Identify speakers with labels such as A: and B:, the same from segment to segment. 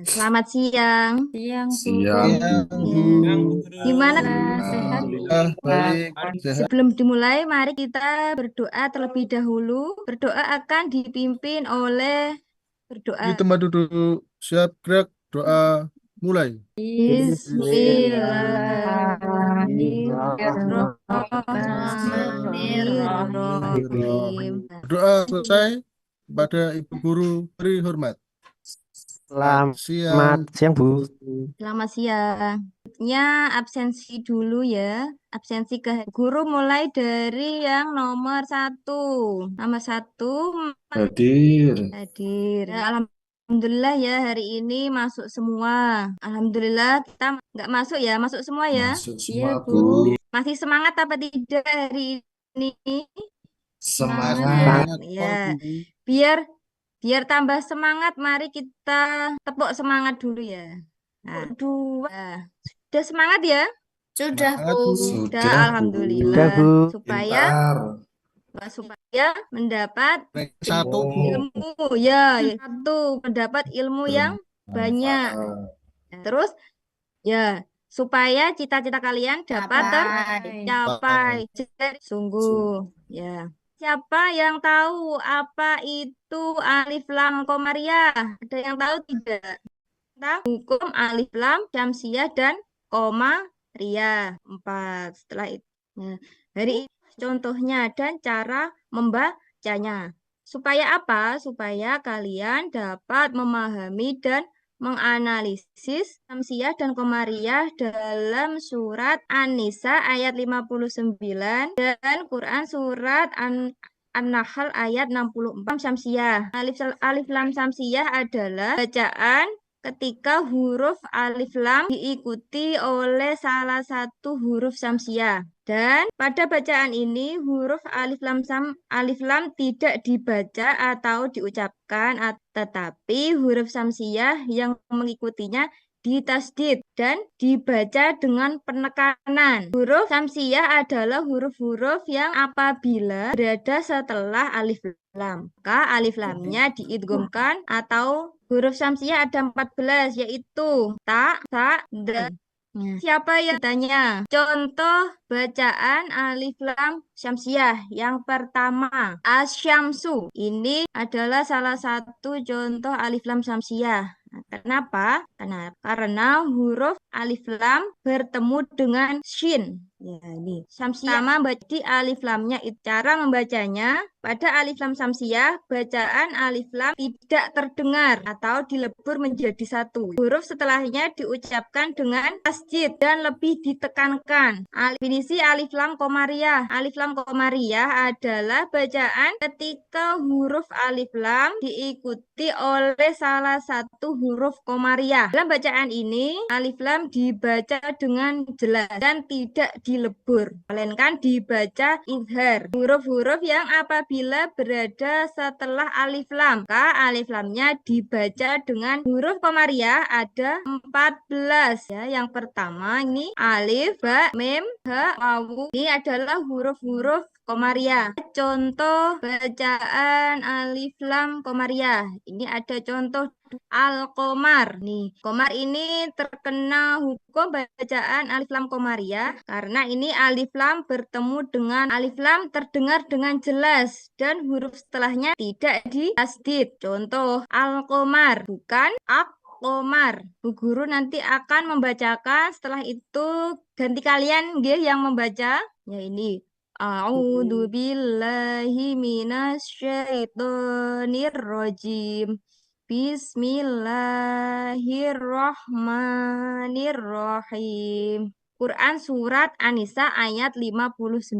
A: Selamat siang.
B: Siang, Bu.
C: Siang,
A: Ya.
C: Bu.
A: Gimana?
B: Alhamdulillah, sehat, Bu.
C: Alhamdulillah, baik, sehat.
A: Sebelum dimulai, mari kita berdoa terlebih dahulu. Berdoa akan dipimpin oleh
C: Di
A: berdoa.
C: tempat duduk, siap, gerak, doa, mulai.
A: Bismillahirrahmanirrahim.
C: Doa selesai pada Ibu Guru beri hormat. Selamat
D: Selamat
C: siang.
D: siang, Bu.
A: Selamat siang. Nya absensi dulu ya. Absensi ke guru mulai dari yang nomor satu. Nomor satu
C: Hadir.
A: hadir. Ya, Alhamdulillah ya hari ini masuk semua. Alhamdulillah kita nggak masuk ya, masuk semua ya.
C: Masuk
B: Iya,
C: semua,
B: Bu.
C: Bu.
A: Masih semangat apa tidak hari ini?
B: Semangat.
C: Semangat,
A: Ya,
C: Bu.
A: biar biar tambah semangat, mari kita tepuk semangat dulu ya. Nah, dua. Sudah semangat ya?
B: Sudah,
C: Semangat,
B: Bu.
C: Bu.
A: Sudah,
C: Sudah, Bu.
D: Udah,
A: alhamdulillah.
D: Bu.
A: Supaya
C: Pintar.
A: mendapat
C: Rank satu, Bu.
A: ilmu ya, satu mendapat ilmu yang banyak.
C: Bermanfaat.
A: Terus ya, supaya cita-cita kalian dapat
B: Capai.
A: tercapai. Jadi, sungguh ya. Siapa yang tahu apa itu alif lam komariah? Ada yang tahu tidak? Tentang hukum alif lam, syamsiah dan komariah. Empat. Setelah itu. Nah, hari ini contohnya dan cara membacanya. Supaya apa? Supaya kalian dapat memahami dan menganalisis Samsiah dan Komariah dalam surat An-Nisa ayat 59 dan Quran surat An-Nahl ayat 64 Samsiah. Alif lam Samsiah adalah bacaan ketika huruf alif lam diikuti oleh salah satu huruf samsiah. Dan pada bacaan ini huruf alif lam tidak dibaca atau diucapkan, tetapi huruf samsiah yang mengikutinya ditasdid dan dibaca dengan penekanan. Huruf samsiah adalah huruf-huruf yang apabila berada setelah alif lam, maka alif lamnya diidghamkan atau huruf samsiah ada 14 yaitu ta, sa, dan. Siapa yang tanya? Contoh bacaan alif lam syamsiah. Yang pertama, asyamsu. Ini adalah salah satu contoh alif lam syamsiah. Nah, kenapa? Karena huruf alif lam bertemu dengan shin. Ya, ini. Syamsiah sama di alif lamnya. Cara membacanya pada alif lam samsiah, bacaan alif lam tidak terdengar atau dilebur menjadi satu. Huruf setelahnya diucapkan dengan tasjid dan lebih ditekankan. Definisi alif lam komariah. Alif lam komariah adalah bacaan ketika huruf alif lam diikuti oleh salah satu huruf komariah. Dalam bacaan ini, alif lam dibaca dengan jelas dan tidak dilebur, melainkan dibaca izhar. Huruf-huruf yang apabila berada setelah alif lam, maka alif lamnya dibaca dengan huruf komariah ada 14 ya. Yang pertama ini alif, ba, mim, ha, wawu. Ini adalah huruf-huruf komariah. Contoh bacaan alif lam komariah. Ini ada contoh Al-Qomar. Nih, Komar ini terkena hukum bacaan alif lam komariah karena ini alif lam bertemu dengan alif lam terdengar dengan jelas dan huruf setelahnya tidak ditasdid. Contoh Al-Qomar bukan Komar. Bu guru nanti akan membacakan, setelah itu ganti kalian nggih yang membaca. Ya ini. A'udzu billahi minasyaitonir rajim. Bismillahirrahmanirrahim. Quran surat An-Nisa ayat 59.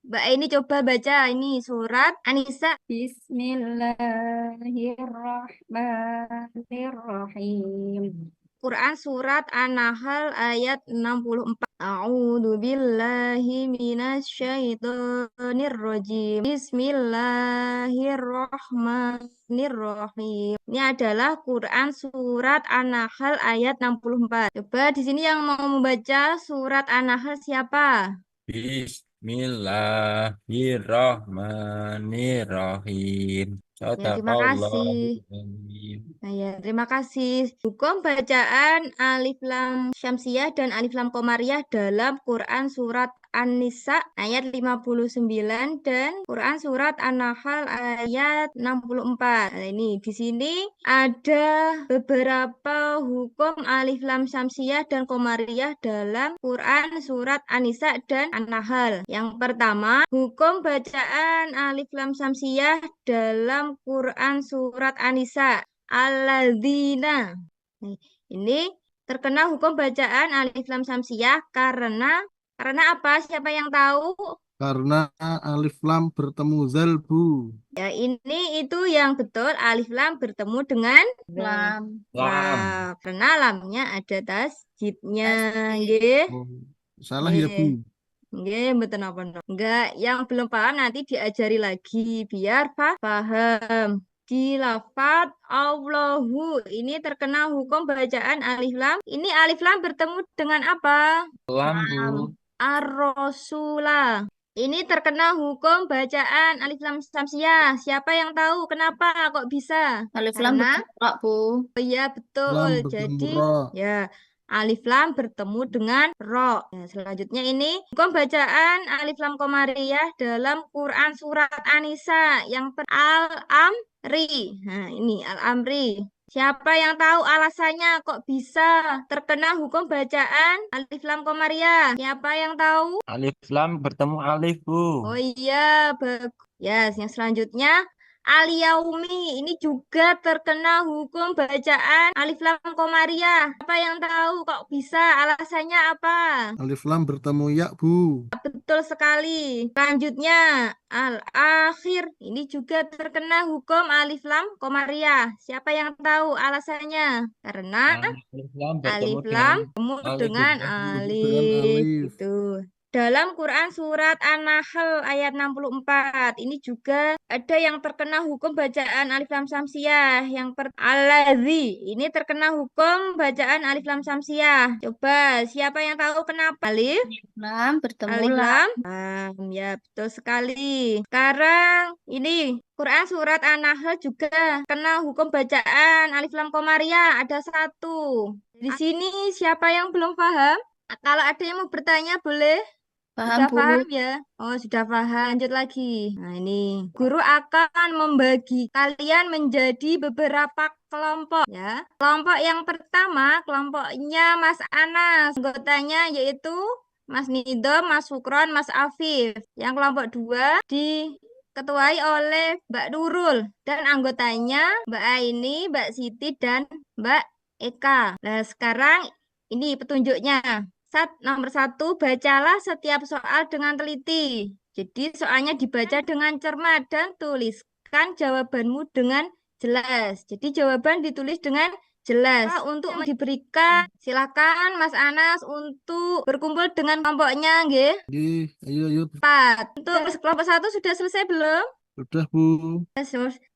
A: Mbak ini coba baca ini surat An-Nisa.
B: Bismillahirrahmanirrahim.
A: Quran surat An-Nahl ayat 64. A'udzu billahi minasyaitonir rajim. Bismillahirrahmanirrahim. Ini adalah Quran surat An-Nahl ayat 64. Coba di sini yang mau membaca surat An-Nahl siapa?
E: Bismillahirrahmanirrahim.
A: Ya, terima kasih. Nah, ya, terima kasih. Hukum bacaan Alif Lam Syamsiah dan Alif Lam Komariah dalam Quran Surat An-Nisa ayat 59 dan Quran Surat An-Nahl ayat 64. Nah, ini di sini ada beberapa hukum Alif Lam Syamsiah dan Komariah dalam Quran Surat An-Nisa dan An-Nahl. Yang pertama, hukum bacaan Alif Lam Syamsiah dalam Quran Surat An-Nisa. Alladzina. Nih, ini terkena hukum bacaan Alif Lam Syamsiah karena apa? Siapa yang tahu?
C: Karena alif lam bertemu zal, Bu.
A: Ya, ini itu yang betul. Alif Lam bertemu dengan
B: Lam.
A: lam. Karena lamnya ada tasjidnya.
B: Tasjid.
A: Nggih.
C: Oh, salah ya, Bu.
A: Nggih. Nggih, mboten napa-napa. Enggak, yang belum paham nanti diajari lagi biar paham. Di lafadz Allahu ini terkena hukum bacaan alif lam. Ini alif lam bertemu dengan apa?
D: Lam, Bu.
B: Lam.
A: Ar-Rasulah. Ini terkena hukum bacaan alif lam samsiah. Siapa yang tahu kenapa kok bisa?
B: Alif lam
A: Karena
B: bertemu ra, Bu.
A: iya
C: Lam
A: betul.
C: bertemu
A: Jadi
C: ro.
A: ya alif lam bertemu dengan ro. Ya, selanjutnya ini hukum bacaan alif lam komariah dalam Quran surat An-Nisa yang Al-Amri. Nah, ini Al-Amri. Siapa yang tahu alasannya kok bisa terkena hukum bacaan alif lam komariah? Siapa yang tahu?
D: Alif lam bertemu alif, Bu.
A: Oh iya, bagus. Ya, yang selanjutnya Al-Yaumi ini juga terkena hukum bacaan alif lam komariah. Apa yang tahu kok bisa? Alasannya apa?
C: Alif lam bertemu ya, Bu.
A: Betul sekali. Selanjutnya Al-Akhir ini juga terkena hukum alif lam komariah. Siapa yang tahu alasannya? Karena
D: Alif lam bertemu
A: alif
D: dengan
A: lam bertemu
D: alif,
A: dengan
D: Bu.
C: Dengan
A: alif
C: alif.
A: itu. Dalam Quran surat An-Nahl ayat 64 ini juga ada yang terkena hukum bacaan alif lam samsiah. Yang Alladzi ini terkena hukum bacaan alif lam samsiah. Coba siapa yang tahu kenapa? Alif
B: Lam bertemu
A: alif
B: lam.
A: lam. Ya, betul sekali. Sekarang ini Quran surat An-Nahl juga kena hukum bacaan alif lam komariah ada satu. Di sini siapa yang belum paham? Kalau ada yang mau bertanya boleh.
B: Paham,
A: Sudah
B: Bu.
A: paham ya? Oh, sudah paham. Lanjut lagi. Nah, ini guru akan membagi kalian menjadi beberapa kelompok ya. Kelompok yang pertama, kelompoknya Mas Anas. Anggotanya yaitu Mas Nidom, Mas Fukron, Mas Afif. Yang kelompok dua diketuai oleh Mbak Nurul dan anggotanya Mbak Aini, Mbak Siti dan Mbak Eka. Nah, sekarang ini petunjuknya. Nomor satu, bacalah setiap soal dengan teliti. Jadi soalnya dibaca dengan cermat dan tuliskan jawabanmu dengan jelas. Jadi jawaban ditulis dengan jelas. Untuk diberikan, silakan Mas Anas untuk berkumpul dengan kelompoknya, nggih.
C: Nggih, ayo.
A: 4. Untuk kelompok satu sudah selesai belum?
C: Sudah, Bu.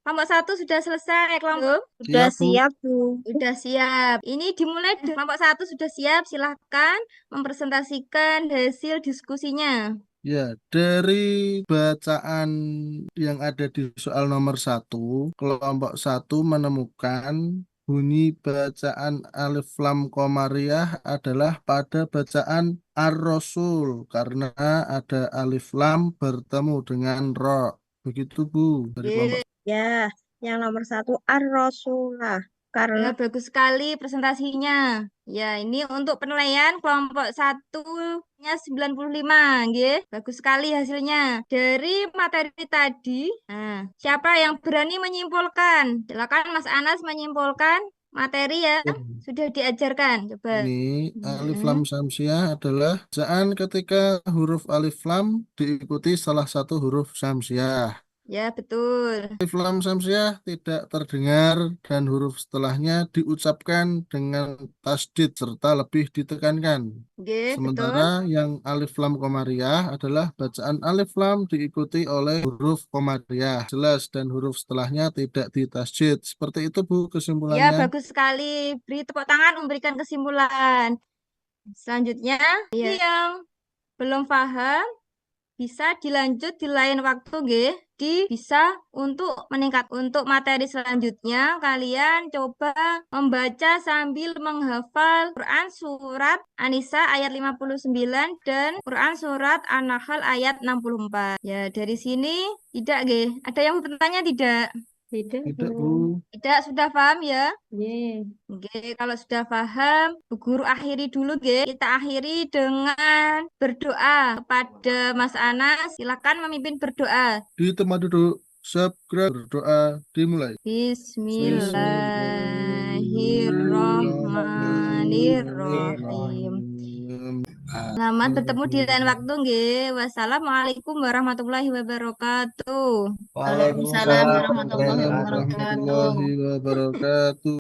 A: Kelompok satu sudah selesai, kelompok
C: Siap, Bu.
B: Bu.
A: sudah siap. Ini dimulai dari kelompok satu sudah siap. Silahkan mempresentasikan hasil diskusinya.
C: Ya, dari bacaan yang ada di soal nomor 1, kelompok 1 menemukan bunyi bacaan alif lam komariah adalah pada bacaan ar-rasul karena ada alif lam bertemu dengan ro. Begitu, Bu, dari kelompok.
B: Ya, yang nomor satu ar-rasulah. Karena
A: Ya, bagus sekali presentasinya. Ya, ini untuk penilaian kelompok satunya 95, nggih. Bagus sekali hasilnya. Dari materi tadi, nah, siapa yang berani menyimpulkan? Silakan Mas Anas menyimpulkan materi yang sudah diajarkan. Coba.
C: Ini alif lam syamsiah adalah bacaan ketika huruf alif lam diikuti salah satu huruf syamsiah.
A: Ya, betul.
C: Alif lam syamsiah tidak terdengar dan huruf setelahnya diucapkan dengan tasdid serta lebih ditekankan.
A: Nggih, betul.
C: Sementara yang alif lam komariah adalah bacaan alif lam diikuti oleh huruf komariah jelas dan huruf setelahnya tidak ditasdid. Seperti itu, Bu,
A: Ya,
C: kesimpulannya.
A: bagus sekali. Beri tepuk tangan memberikan kesimpulan. Selanjutnya, yang belum paham bisa dilanjut di lain waktu nggih. Bisa untuk meningkat. Untuk materi selanjutnya kalian coba membaca sambil menghafal Quran surat An-Nisa ayat 59 dan Quran surat An-Nahl ayat 64. Ya, dari sini tidak nggih. Ada yang mau bertanya tidak?
B: Tidak,
C: Tidak,
B: Bu.
C: Bu.
A: Tidak, sudah paham ya?
B: Ye.
A: Oke, kalau sudah paham, Bu Guru akhiri dulu, Ge. Kita akhiri dengan berdoa kepada Mas Anas. Silakan memimpin berdoa.
C: Di tempat duduk, subscribe, berdoa, dimulai.
A: Bismillahirrahmanirrahim. Selamat bertemu di lain waktu, nggih. Wassalamualaikum warahmatullahi wabarakatuh.
D: Waalaikumsalam
B: Waalaikumsalam warahmatullahi wabarakatuh.
C: Warahmatullahi wabarakatuh.